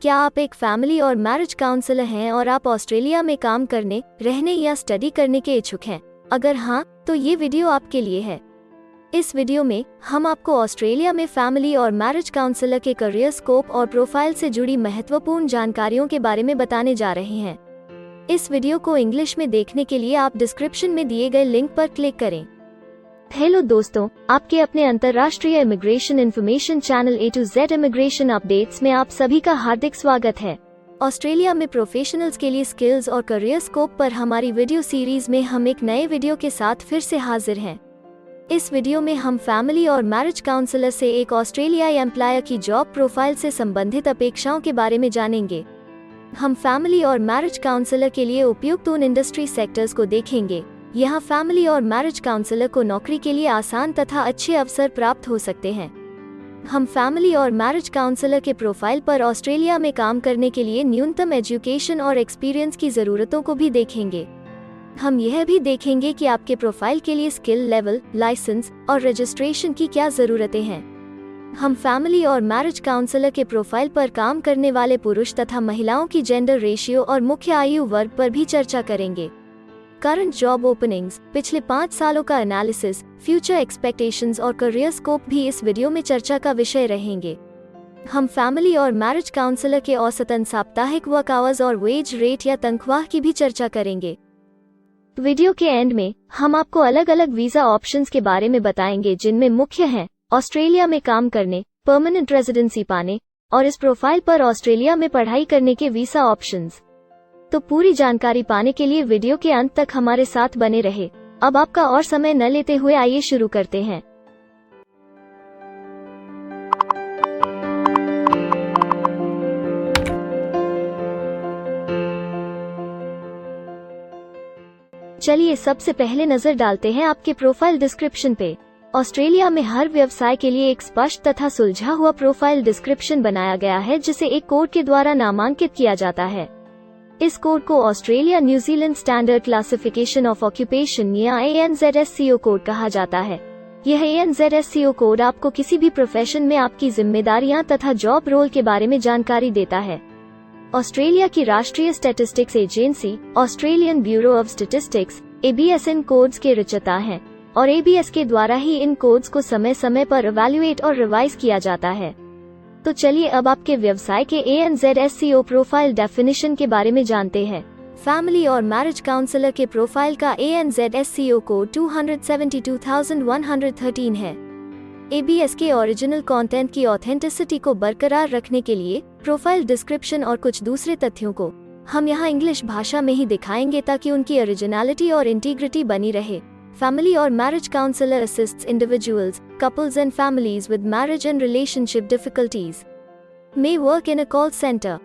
क्या आप एक फैमिली और मैरिज काउंसलर हैं और आप ऑस्ट्रेलिया में काम करने, रहने या स्टडी करने के इच्छुक हैं? अगर हाँ, तो ये वीडियो आपके लिए है। इस वीडियो में हम आपको ऑस्ट्रेलिया में फैमिली और मैरिज काउंसलर के करियर स्कोप और प्रोफाइल से जुड़ी महत्वपूर्ण जानकारियों के बारे में बताने जा रहे हैं। इस वीडियो को इंग्लिश में देखने के लिए आप डिस्क्रिप्शन में दिए गए लिंक पर क्लिक करें। हेलो दोस्तों, आपके अपने अंतर्राष्ट्रीय immigration information channel A to Z immigration updates में आप सभी का हार्दिक स्वागत है। ऑस्ट्रेलिया में प्रोफेशनल्स के लिए स्किल्स और करियर स्कोप पर हमारी वीडियो सीरीज में हम एक नए वीडियो के साथ फिर से हाजिर हैं। इस वीडियो में हम फैमिली और मैरिज काउंसलर से एक ऑस्ट्रेलियाई एम्प्लॉयर की जॉब प्रोफाइल से संबंधित अपेक्षाओं के बारे में जानेंगे। हम फैमिली और मैरिज काउंसलर के लिए उपयुक्त उन इंडस्ट्री सेक्टर्स को देखेंगे। यहाँ फैमिली और मैरिज काउंसलर को नौकरी के लिए आसान तथा अच्छे अवसर प्राप्त हो सकते हैं। हम फैमिली और मैरिज काउंसलर के प्रोफाइल पर ऑस्ट्रेलिया में काम करने के लिए न्यूनतम एजुकेशन और एक्सपीरियंस की ज़रूरतों को भी देखेंगे। हम यह भी देखेंगे कि आपके प्रोफाइल के लिए स्किल लेवल, लाइसेंस और रजिस्ट्रेशन की क्या ज़रूरतें हैं। हम फैमिली और मैरिज काउंसलर के प्रोफाइल पर काम करने वाले पुरुष तथा महिलाओं की जेंडर रेशियो और मुख्य आयु वर्ग पर भी चर्चा करेंगे। करंट जॉब ओपनिंग्स, पिछले 5 सालों का एनालिसिस, फ्यूचर एक्सपेक्टेशंस और करियर स्कोप भी इस वीडियो में चर्चा का विषय रहेंगे। हम फैमिली और मैरिज काउंसलर के औसतन साप्ताहिक वर्क आवर्स और वेज रेट या तनख्वाह की भी चर्चा करेंगे। वीडियो के एंड में हम आपको अलग अलग वीजा ऑप्शंस के बारे में बताएंगे, जिनमें मुख्य हैं ऑस्ट्रेलिया में काम करने, परमानेंट रेजिडेंसी पाने और इस प्रोफाइल पर ऑस्ट्रेलिया में पढ़ाई करने के वीजा ऑप्शंस। तो पूरी जानकारी पाने के लिए वीडियो के अंत तक हमारे साथ बने रहे। अब आपका और समय न लेते हुए आइए शुरू करते हैं। चलिए सबसे पहले नजर डालते हैं आपके प्रोफाइल डिस्क्रिप्शन पे। ऑस्ट्रेलिया में हर व्यवसाय के लिए एक स्पष्ट तथा सुलझा हुआ प्रोफाइल डिस्क्रिप्शन बनाया गया है, जिसे एक कोड के द्वारा नामांकित किया जाता है। इस कोड को Australia New Zealand standard classification of occupation या ANZSCO कोड कहा जाता है। यह ANZSCO कोड आपको किसी भी प्रोफेशन में आपकी जिम्मेदारियां तथा जॉब रोल के बारे में जानकारी देता है। ऑस्ट्रेलिया की राष्ट्रीय statistics agency Australian bureau of statistics ABS in codes के रचयिता हैं और ABS के द्वारा ही इन कोड्स को समय समय पर इवैल्यूएट और रिवाइज किया जाता है। तो चलिए अब आपके व्यवसाय के ANZSCO प्रोफाइल डेफिनेशन के बारे में जानते हैं। फैमिली और मैरिज काउंसलर के प्रोफाइल का ANZSCO कोड 272,113 है। ABS के ओरिजिनल कंटेंट की ऑथेंटिसिटी को बरकरार रखने के लिए प्रोफाइल डिस्क्रिप्शन और कुछ दूसरे तथ्यों को हम यहाँ इंग्लिश भाषा में ही दिखाएंगे, ताकि उनकी ओरिजिनलिटी और इंटीग्रिटी बनी रहे। Family or marriage counselor assists individuals, couples and families with marriage and relationship difficulties. May work in a call center.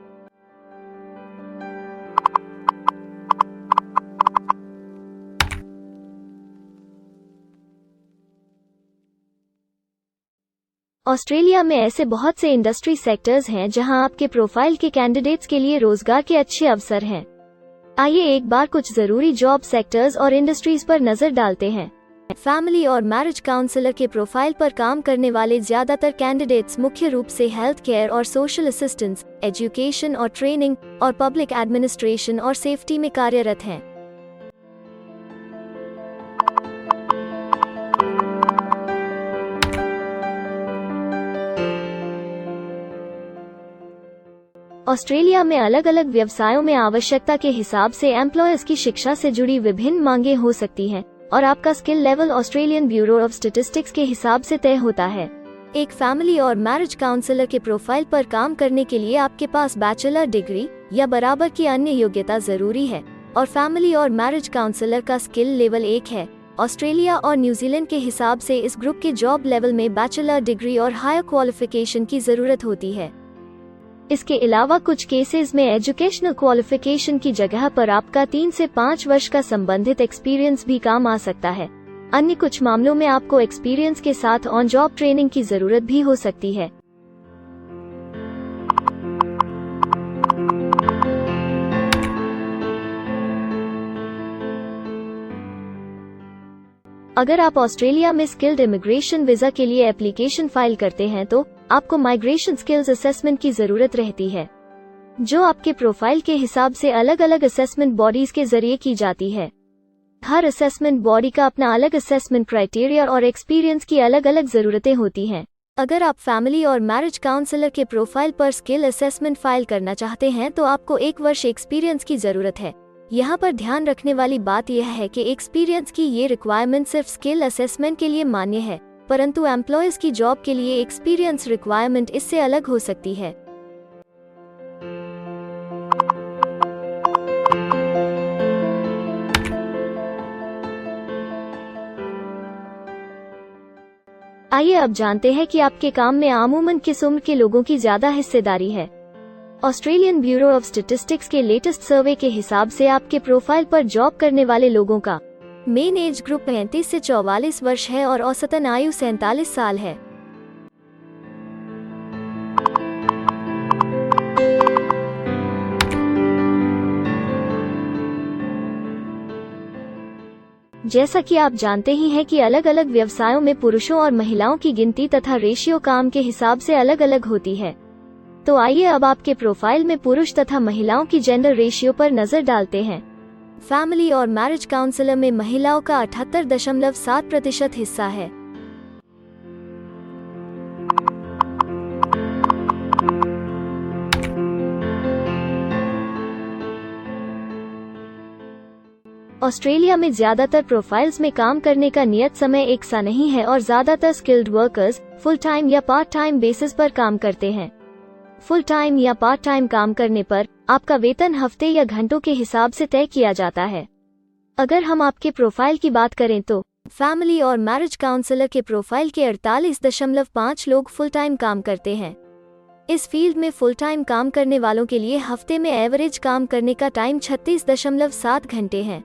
Australia में ऐसे बहुत से इंडस्ट्री सेक्टर्स हैं जहां आपके प्रोफाइल के कैंडिडेट्स के लिए रोजगार के अच्छे अवसर हैं। आइए एक बार कुछ जरूरी जॉब सेक्टर्स और इंडस्ट्रीज पर नजर डालते हैं। फैमिली और मैरिज काउंसलर के प्रोफाइल पर काम करने वाले ज्यादातर कैंडिडेट्स मुख्य रूप से हेल्थ केयर और सोशल असिस्टेंस, एजुकेशन और ट्रेनिंग और पब्लिक एडमिनिस्ट्रेशन और सेफ्टी में कार्यरत हैं। ऑस्ट्रेलिया में अलग अलग व्यवसायों में आवश्यकता के हिसाब से एम्प्लॉयर्स की शिक्षा से जुड़ी विभिन्न मांगें हो सकती हैं और आपका skill level Australian bureau of statistics के हिसाब से तय होता है। एक फैमिली और मैरिज काउंसलर के प्रोफाइल पर काम करने के लिए आपके पास बैचलर डिग्री या बराबर की अन्य योग्यता जरूरी है और फैमिली और मैरिज काउंसलर का स्किल लेवल 1 है। ऑस्ट्रेलिया और न्यूजीलैंड के हिसाब से इस ग्रुप के जॉब लेवल में बैचलर डिग्री और हायर क्वालिफिकेशन की जरूरत होती है। इसके अलावा कुछ केसेस में एजुकेशनल क्वालिफिकेशन की जगह पर आपका 3 से 5 वर्ष का संबंधित एक्सपीरियंस भी काम आ सकता है। अन्य कुछ मामलों में आपको एक्सपीरियंस के साथ ऑन जॉब ट्रेनिंग की जरूरत भी हो सकती है। अगर आप ऑस्ट्रेलिया में स्किल्ड इमिग्रेशन वीजा के लिए एप्लीकेशन फाइल करते हैं तो आपको माइग्रेशन स्किल्स असेसमेंट की जरूरत रहती है। जो आपके प्रोफाइल के हिसाब से अलग अलग असेसमेंट बॉडीज के जरिए की जाती है। हर असेसमेंट बॉडी का अपना अलग असेसमेंट क्राइटेरिया और एक्सपीरियंस की अलग अलग ज़रूरतें होती हैं। अगर आप फैमिली और मैरिज काउंसलर के प्रोफाइल पर स्किल असेसमेंट फाइल करना चाहते हैं तो आपको 1 वर्ष एक्सपीरियंस की ज़रूरत है। यहाँ पर ध्यान रखने वाली बात यह है कि एक्सपीरियंस की ये रिक्वायरमेंट सिर्फ स्किल असेसमेंट के लिए मान्य है, परंतु एम्प्लॉयज की जॉब के लिए एक्सपीरियंस रिक्वायरमेंट इससे अलग हो सकती है। आइए अब जानते हैं कि आपके काम में आमूमन किस उम्र के लोगों की ज्यादा हिस्सेदारी है। ऑस्ट्रेलियन ब्यूरो ऑफ स्टैटिस्टिक्स के लेटेस्ट सर्वे के हिसाब से आपके प्रोफाइल पर जॉब करने वाले लोगों का मेन एज ग्रुप 35 से 44 वर्ष है और औसतन आयु 47 साल है। जैसा कि आप जानते ही हैं कि अलग अलग व्यवसायों में पुरुषों और महिलाओं की गिनती तथा रेशियो काम के हिसाब से अलग अलग होती है। तो आइए अब आपके प्रोफाइल में पुरुष तथा महिलाओं की जेंडर रेशियो पर नजर डालते हैं। फैमिली और मैरिज काउंसलर में महिलाओं का 78.7% हिस्सा है। ऑस्ट्रेलिया में ज्यादातर प्रोफाइल्स में काम करने का नियत समय एक सा नहीं है और ज्यादातर स्किल्ड वर्कर्स फुल टाइम या पार्ट टाइम बेसिस पर काम करते हैं। फुल टाइम या पार्ट टाइम काम करने पर आपका वेतन हफ्ते या घंटों के हिसाब से तय किया जाता है। अगर हम आपके प्रोफाइल की बात करें तो फैमिली और मैरिज काउंसलर के प्रोफाइल के 48.5 लोग फुल टाइम काम करते हैं। इस फील्ड में फुल टाइम काम करने वालों के लिए हफ्ते में एवरेज काम करने का टाइम 36.7 घंटे है।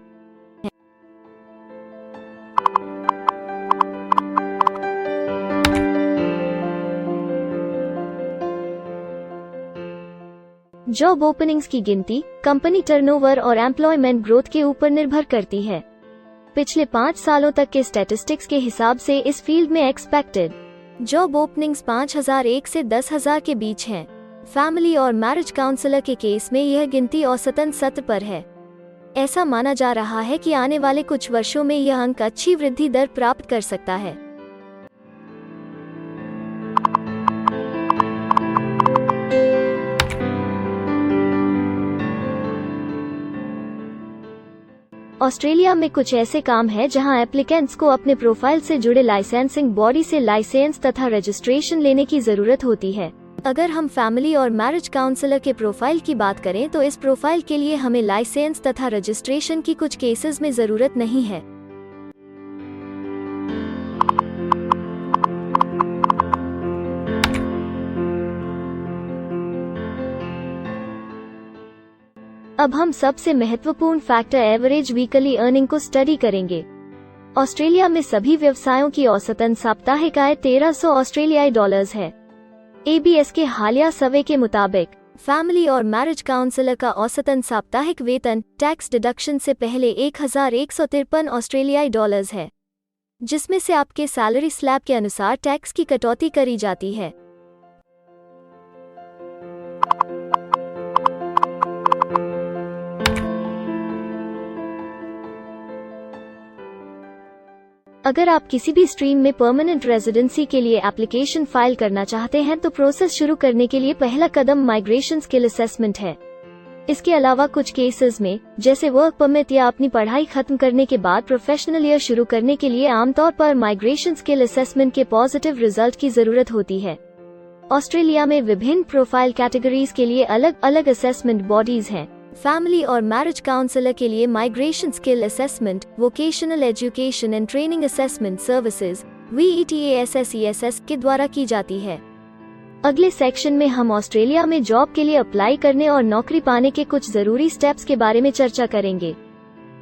जॉब ओपनिंग्स की गिनती कंपनी टर्नओवर और एम्प्लॉयमेंट ग्रोथ के ऊपर निर्भर करती है। पिछले 5 सालों तक के स्टैटिस्टिक्स के हिसाब से इस फील्ड में एक्सपेक्टेड जॉब ओपनिंग्स 5001 से 10,000 के बीच हैं। फैमिली और मैरिज काउंसलर के केस में यह गिनती औसतन 70 पर है। ऐसा माना जा रहा है कि आने वाले कुछ वर्षों में यह अंक अच्छी वृद्धि दर प्राप्त कर सकता है। ऑस्ट्रेलिया में कुछ ऐसे काम हैं जहां एप्लीकेंट्स को अपने प्रोफाइल से जुड़े लाइसेंसिंग बॉडी से लाइसेंस तथा रजिस्ट्रेशन लेने की जरूरत होती है। अगर हम फैमिली और मैरिज काउंसलर के प्रोफाइल की बात करें तो इस प्रोफाइल के लिए हमें लाइसेंस तथा रजिस्ट्रेशन की कुछ केसेस में जरूरत नहीं है। अब हम सबसे महत्वपूर्ण फैक्टर एवरेज वीकली अर्निंग को स्टडी करेंगे। ऑस्ट्रेलिया में सभी व्यवसायों की औसतन साप्ताहिक आय 1300 ऑस्ट्रेलियाई डॉलर्स है। ABS के हालिया सर्वे के मुताबिक फैमिली और मैरिज काउंसलर का औसतन साप्ताहिक वेतन टैक्स डिडक्शन से पहले 1153 ऑस्ट्रेलियाई डॉलर्स है, जिसमें से आपके सैलरी स्लैब के अनुसार टैक्स की कटौती करी जाती है। अगर आप किसी भी स्ट्रीम में परमानेंट रेजिडेंसी के लिए एप्लीकेशन फाइल करना चाहते हैं तो प्रोसेस शुरू करने के लिए पहला कदम माइग्रेशन स्किल असेसमेंट है। इसके अलावा कुछ केसेस में जैसे वर्क परमिट या अपनी पढ़ाई खत्म करने के बाद प्रोफेशनल ईयर शुरू करने के लिए आमतौर पर माइग्रेशन स्किल असेसमेंट के पॉजिटिव रिजल्ट की जरूरत होती है। ऑस्ट्रेलिया में विभिन्न प्रोफाइल कैटेगरीज के लिए अलग अलग असेसमेंट बॉडीज हैं। फैमिली और मैरिज काउंसलर के लिए migration skill assessment vocational education and training assessment services VETASSESS के द्वारा की जाती है। अगले सेक्शन में हम ऑस्ट्रेलिया में जॉब के लिए अप्लाई करने और नौकरी पाने के कुछ जरूरी स्टेप्स के बारे में चर्चा करेंगे।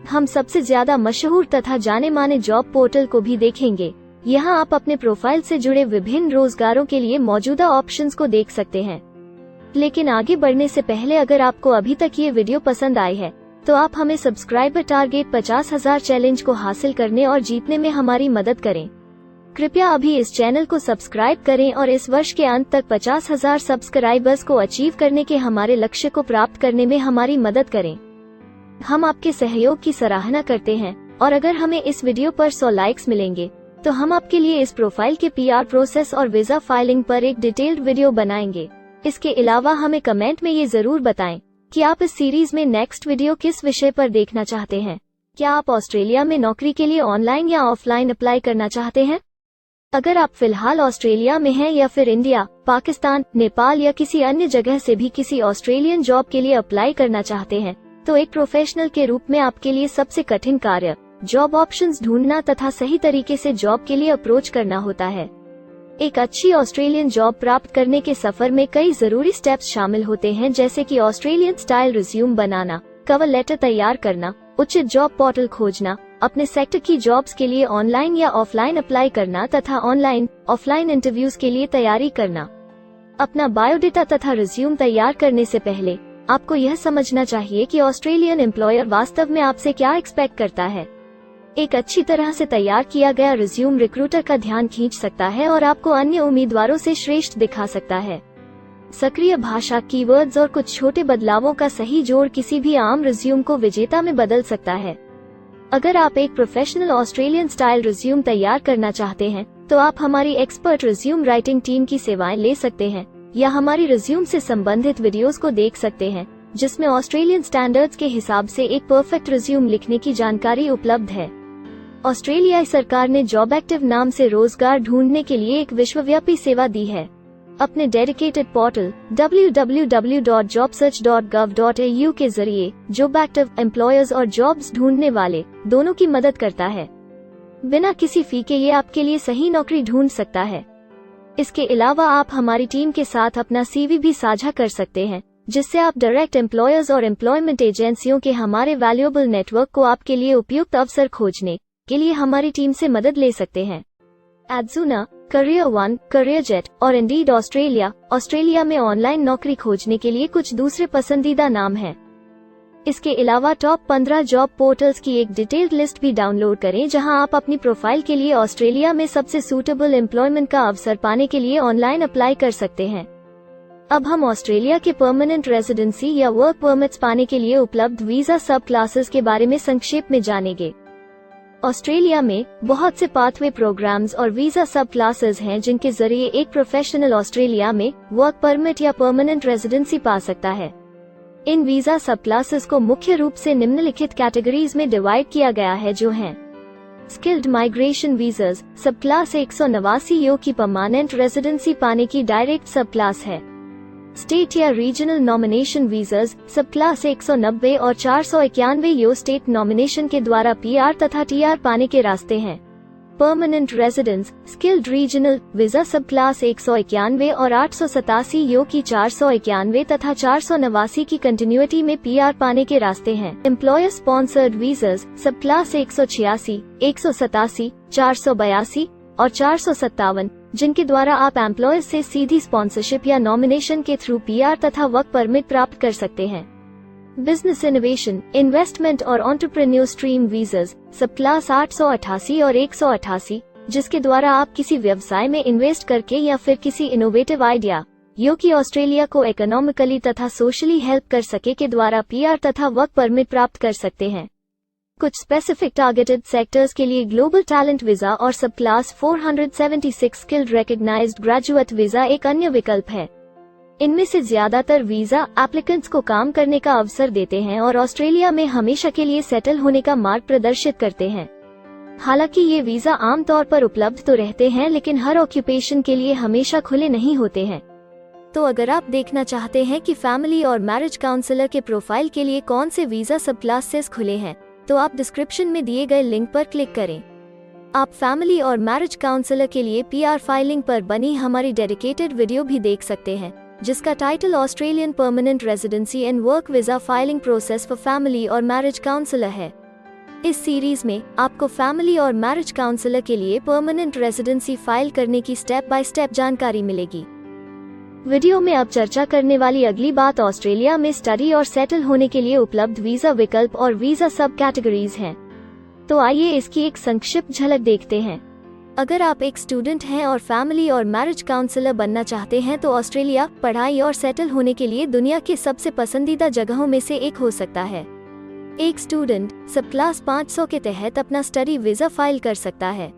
हम सबसे ज्यादा मशहूर तथा जाने माने जॉब पोर्टल को भी देखेंगे। यहाँ आप अपने प्रोफाइल से जुड़े विभिन्न रोजगारों के लिए मौजूदा ऑप्शंस को देख सकते हैं। लेकिन आगे बढ़ने से पहले अगर आपको अभी तक ये वीडियो पसंद आई है तो आप हमें सब्सक्राइबर टारगेट 50,000 चैलेंज को हासिल करने और जीतने में हमारी मदद करें। कृपया अभी इस चैनल को सब्सक्राइब करें और इस वर्ष के अंत तक 50,000 सब्सक्राइबर्स को अचीव करने के हमारे लक्ष्य को प्राप्त करने में हमारी मदद करें। हम आपके सहयोग की सराहना करते हैं और अगर हमें इस वीडियो पर 100 लाइक्स मिलेंगे तो हम आपके लिए इस प्रोफाइल के PR प्रोसेस और वीजा फाइलिंग पर एक डिटेल्ड वीडियो बनाएंगे। इसके अलावा हमें कमेंट में ये जरूर बताएं कि आप इस सीरीज में नेक्स्ट वीडियो किस विषय पर देखना चाहते हैं। क्या आप ऑस्ट्रेलिया में नौकरी के लिए ऑनलाइन या ऑफलाइन अप्लाई करना चाहते हैं? अगर आप फिलहाल ऑस्ट्रेलिया में हैं या फिर इंडिया, पाकिस्तान, नेपाल या किसी अन्य जगह से भी किसी ऑस्ट्रेलियन जॉब के लिए अप्लाई करना चाहते हैं, तो एक प्रोफेशनल के रूप में आपके लिए सबसे कठिन कार्य जॉब ऑप्शंस ढूंढना तथा सही तरीके से जॉब के लिए अप्रोच करना होता है। एक अच्छी ऑस्ट्रेलियन जॉब प्राप्त करने के सफर में कई जरूरी स्टेप्स शामिल होते हैं, जैसे कि ऑस्ट्रेलियन स्टाइल रिज्यूम बनाना, कवर लेटर तैयार करना, उचित जॉब पोर्टल खोजना, अपने सेक्टर की जॉब्स के लिए ऑनलाइन या ऑफलाइन अप्लाई करना तथा ऑनलाइन ऑफलाइन इंटरव्यूज के लिए तैयारी करना। अपना बायोडेटा तथा रिज्यूम तैयार करने से पहले आपको यह समझना चाहिए कि ऑस्ट्रेलियन एम्प्लॉयर वास्तव में आपसे क्या एक्सपेक्ट करता है। एक अच्छी तरह से तैयार किया गया रिज्यूम रिक्रूटर का ध्यान खींच सकता है और आपको अन्य उम्मीदवारों से श्रेष्ठ दिखा सकता है। सक्रिय भाषा, कीवर्ड्स और कुछ छोटे बदलावों का सही जोड़ किसी भी आम रिज्यूम को विजेता में बदल सकता है। अगर आप एक प्रोफेशनल ऑस्ट्रेलियन स्टाइल रिज्यूम तैयार करना चाहते हैं, तो आप हमारी एक्सपर्ट रिज्यूम राइटिंग टीम की सेवाएं ले सकते हैं या हमारी रिज्यूम से संबंधित वीडियोस को देख सकते हैं, जिसमें ऑस्ट्रेलियन स्टैंडर्ड्स के हिसाब से एक परफेक्ट रिज्यूम लिखने की जानकारी उपलब्ध है। ऑस्ट्रेलियाई सरकार ने जॉब एक्टिव नाम से रोजगार ढूंढने के लिए एक विश्वव्यापी सेवा दी है। अपने डेडिकेटेड पोर्टल www.jobsearch.gov.au के जरिए जॉब एक्टिव एम्प्लॉयर्स और जॉब्स ढूंढने वाले दोनों की मदद करता है। बिना किसी फी के ये आपके लिए सही नौकरी ढूंढ सकता है। इसके अलावा आप हमारी टीम के साथ अपना CV भी साझा कर सकते हैं, जिससे आप डायरेक्ट एम्प्लॉयर्स और एम्प्लॉयमेंट एजेंसियों के हमारे वैल्यूएबल नेटवर्क को आपके लिए उपयुक्त अवसर खोजने के लिए हमारी टीम से मदद ले सकते हैं। एडजूना, करियर वन, करियर जेट और इंडीड ऑस्ट्रेलिया में ऑनलाइन नौकरी खोजने के लिए कुछ दूसरे पसंदीदा नाम हैं। इसके अलावा टॉप 15 जॉब पोर्टल्स की एक डिटेल्ड लिस्ट भी डाउनलोड करें, जहां आप अपनी प्रोफाइल के लिए ऑस्ट्रेलिया में सबसे सूटेबल एम्प्लॉयमेंट का अवसर पाने के लिए ऑनलाइन अप्लाई कर सकते हैं। अब हम ऑस्ट्रेलिया के परमानेंट रेजिडेंसी या वर्क परमिट्स पाने के लिए उपलब्ध वीजा सब क्लासेस के बारे में संक्षेप में जानेंगे। ऑस्ट्रेलिया में बहुत से पाथवे प्रोग्राम्स और वीजा सब क्लासेस हैं, जिनके जरिए एक प्रोफेशनल ऑस्ट्रेलिया में वर्क परमिट या परमानेंट रेजिडेंसी पा सकता है। इन वीजा सब क्लासेस को मुख्य रूप से निम्नलिखित कैटेगरीज में डिवाइड किया गया है, जो हैं स्किल्ड माइग्रेशन वीजास सब क्लास 189 यो की परमानेंट रेजिडेंसी पाने की डायरेक्ट सब क्लास है। स्टेट या रीजनल नॉमिनेशन वीजास सब क्लास 190 और 491 यो स्टेट नॉमिनेशन के द्वारा PR तथा TR पाने के रास्ते हैं। Permanent residence skilled regional visa सब क्लास 191 और 887 यो की 491 तथा 489 की कंटिन्यूटी में PR पाने के रास्ते हैं। एम्प्लॉयर स्पॉन्सर्ड वीजास सब क्लास 186, 187, 482 और 457, जिनके द्वारा आप एम्प्लॉयर से सीधी स्पॉन्सरशिप या नॉमिनेशन के थ्रू PR तथा वर्क परमिट प्राप्त कर सकते हैं। बिजनेस इनोवेशन, इन्वेस्टमेंट और एंटरप्रेन्योर स्ट्रीम वीजास सब क्लास 888 और 188, जिसके द्वारा आप किसी व्यवसाय में इन्वेस्ट करके या फिर किसी इनोवेटिव आइडिया यो कि ऑस्ट्रेलिया को इकोनॉमिकली तथा सोशली हेल्प कर सके के द्वारा PR तथा वर्क परमिट प्राप्त कर सकते हैं। कुछ स्पेसिफिक टारगेटेड सेक्टर्स के लिए ग्लोबल टैलेंट वीजा और सब class 476 skilled recognised graduate visa एक अन्य विकल्प है। इनमें से ज्यादातर वीजा एप्लीकेंट्स को काम करने का अवसर देते हैं और ऑस्ट्रेलिया में हमेशा के लिए सेटल होने का मार्ग प्रदर्शित करते हैं। हालांकि ये वीजा आमतौर पर उपलब्ध तो रहते हैं, लेकिन हर ऑक्यूपेशन के लिए हमेशा खुले नहीं होते हैं। तो अगर आप देखना चाहते हैं कि फैमिली और मैरिज काउंसलर के प्रोफाइल के लिए कौन से वीजा सब क्लासेस खुले हैं, तो आप डिस्क्रिप्शन में दिए गए लिंक पर क्लिक करें। आप फैमिली और मैरिज काउंसलर के लिए PR फाइलिंग पर बनी हमारी डेडिकेटेड वीडियो भी देख सकते हैं, जिसका title Australian permanent residency and work visa filing process for family और मैरिज काउंसलर है। इस सीरीज में आपको फैमिली और मैरिज काउंसलर के लिए परमानेंट रेजिडेंसी फाइल करने की स्टेप बाय स्टेप जानकारी मिलेगी। वीडियो में अब चर्चा करने वाली अगली बात ऑस्ट्रेलिया में स्टडी और सेटल होने के लिए उपलब्ध वीजा विकल्प और वीजा सब कैटेगरीज हैं। तो आइए इसकी एक संक्षिप्त झलक देखते हैं। अगर आप एक स्टूडेंट हैं और फैमिली और मैरिज काउंसलर बनना चाहते हैं तो ऑस्ट्रेलिया पढ़ाई और सेटल होने के लिए दुनिया के सबसे पसंदीदा जगहों में से एक हो सकता है। एक स्टूडेंट सब क्लास 500 के तहत अपना स्टडी वीज़ा फाइल कर सकता है।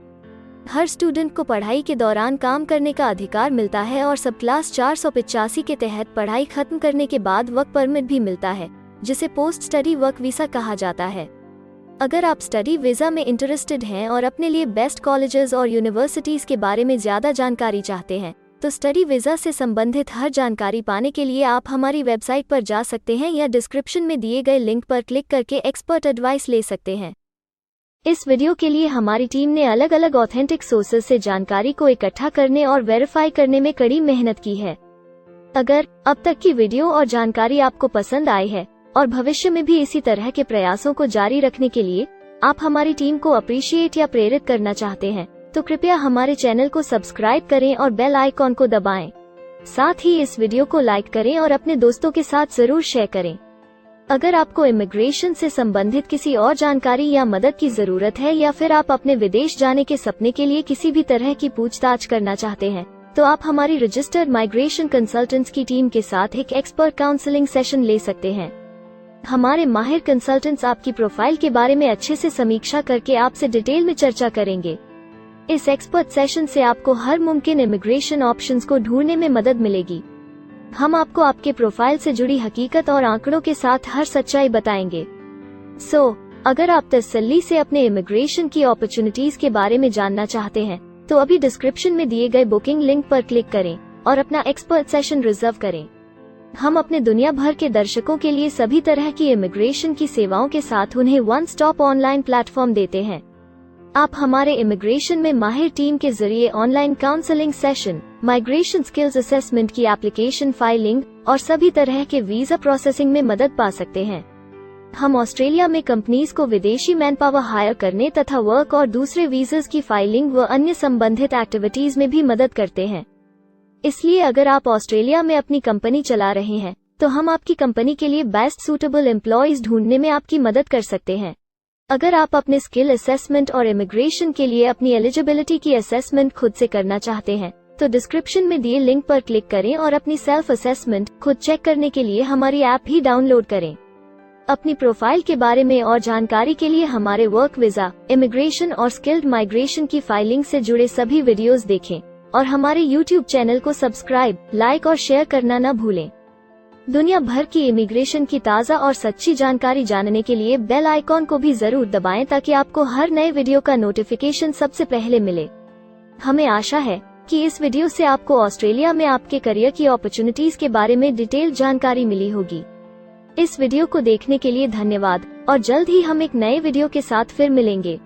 हर स्टूडेंट को पढ़ाई के दौरान काम करने का अधिकार मिलता है और सब क्लास 485 के तहत पढ़ाई खत्म करने के बाद वर्क परमिट भी मिलता है, जिसे पोस्ट स्टडी वर्क वीज़ा कहा जाता है। अगर आप स्टडी वीज़ा में इंटरेस्टेड हैं और अपने लिए बेस्ट कॉलेजेस और यूनिवर्सिटीज़ के बारे में ज़्यादा जानकारी चाहते हैं, तो स्टडी वीज़ा से संबंधित हर जानकारी पाने के लिए आप हमारी वेबसाइट पर जा सकते हैं या डिस्क्रिप्शन में दिए गए लिंक पर क्लिक करके एक्सपर्ट एडवाइस ले सकते हैं। इस वीडियो के लिए हमारी टीम ने अलग अलग ऑथेंटिक सोर्सेज से जानकारी को इकट्ठा करने और वेरीफाई करने में कड़ी मेहनत की है। अगर अब तक की वीडियो और जानकारी आपको पसंद आई है और भविष्य में भी इसी तरह के प्रयासों को जारी रखने के लिए आप हमारी टीम को अप्रिशिएट या प्रेरित करना चाहते हैं, तो कृपया हमारे चैनल को सब्सक्राइब करें और बेल आइकॉन को दबाएं। साथ ही इस वीडियो को लाइक करें और अपने दोस्तों के साथ जरूर शेयर करें। अगर आपको इमिग्रेशन से संबंधित किसी और जानकारी या मदद की जरूरत है या फिर आप अपने विदेश जाने के सपने के लिए किसी भी तरह की पूछताछ करना चाहते हैं, तो आप हमारी रजिस्टर्ड माइग्रेशन कंसल्टेंट्स की टीम के साथ एक एक्सपर्ट काउंसलिंग सेशन ले सकते हैं। हमारे माहिर कंसल्टेंट्स आपकी प्रोफाइल के बारे में अच्छे से समीक्षा करके आपसे डिटेल में चर्चा करेंगे। इस एक्सपर्ट सेशन से आपको हर मुमकिन इमिग्रेशन ऑप्शंस को ढूंढने में मदद मिलेगी। हम आपको आपके प्रोफाइल से जुड़ी हकीकत और आंकड़ों के साथ हर सच्चाई बताएंगे। अगर आप तसल्ली से अपने इमिग्रेशन की अपॉर्चुनिटीज के बारे में जानना चाहते हैं, तो अभी डिस्क्रिप्शन में दिए गए बुकिंग लिंक पर क्लिक करें और अपना एक्सपर्ट सेशन रिजर्व करें। हम अपने दुनिया भर के दर्शकों के लिए सभी तरह की इमिग्रेशन की सेवाओं के साथ उन्हें वन स्टॉप ऑनलाइन प्लेटफॉर्म देते हैं। आप हमारे इमिग्रेशन में माहिर टीम के जरिए online counselling session, migration skills assessment की एप्लीकेशन फाइलिंग और सभी तरह के वीजा प्रोसेसिंग में मदद पा सकते हैं। हम ऑस्ट्रेलिया में कंपनीज को विदेशी मैन पावर हायर करने तथा वर्क और दूसरे वीजास की फाइलिंग व अन्य संबंधित एक्टिविटीज में भी मदद करते हैं। इसलिए अगर आप ऑस्ट्रेलिया में अपनी कंपनी चला रहे हैं, तो हम आपकी कंपनी के लिए बेस्ट सूटेबल एम्प्लॉयज ढूंढने में आपकी मदद कर सकते हैं। अगर आप अपने स्किल असेसमेंट और इमिग्रेशन के लिए अपनी एलिजिबिलिटी की असेसमेंट खुद से करना चाहते हैं, तो डिस्क्रिप्शन में दिए लिंक पर क्लिक करें और अपनी सेल्फ असेसमेंट खुद चेक करने के लिए हमारी ऐप ही डाउनलोड करें। अपनी प्रोफाइल के बारे में और जानकारी के लिए हमारे वर्क वीजा, इमिग्रेशन और स्किल्ड माइग्रेशन की फाइलिंग से जुड़े सभी वीडियोस देखें और हमारे YouTube चैनल को सब्सक्राइब, लाइक और शेयर करना न भूलें। दुनिया भर की इमिग्रेशन की ताज़ा और सच्ची जानकारी जानने के लिए बेल आइकॉन को भी जरूर दबाएं ताकि आपको हर नए वीडियो का नोटिफिकेशन सबसे पहले मिले। हमें आशा है कि इस वीडियो से आपको ऑस्ट्रेलिया में आपके करियर की अपॉर्चुनिटीज के बारे में डिटेल जानकारी मिली होगी। इस वीडियो को देखने के लिए धन्यवाद और जल्द ही हम एक नए वीडियो के साथ फिर मिलेंगे।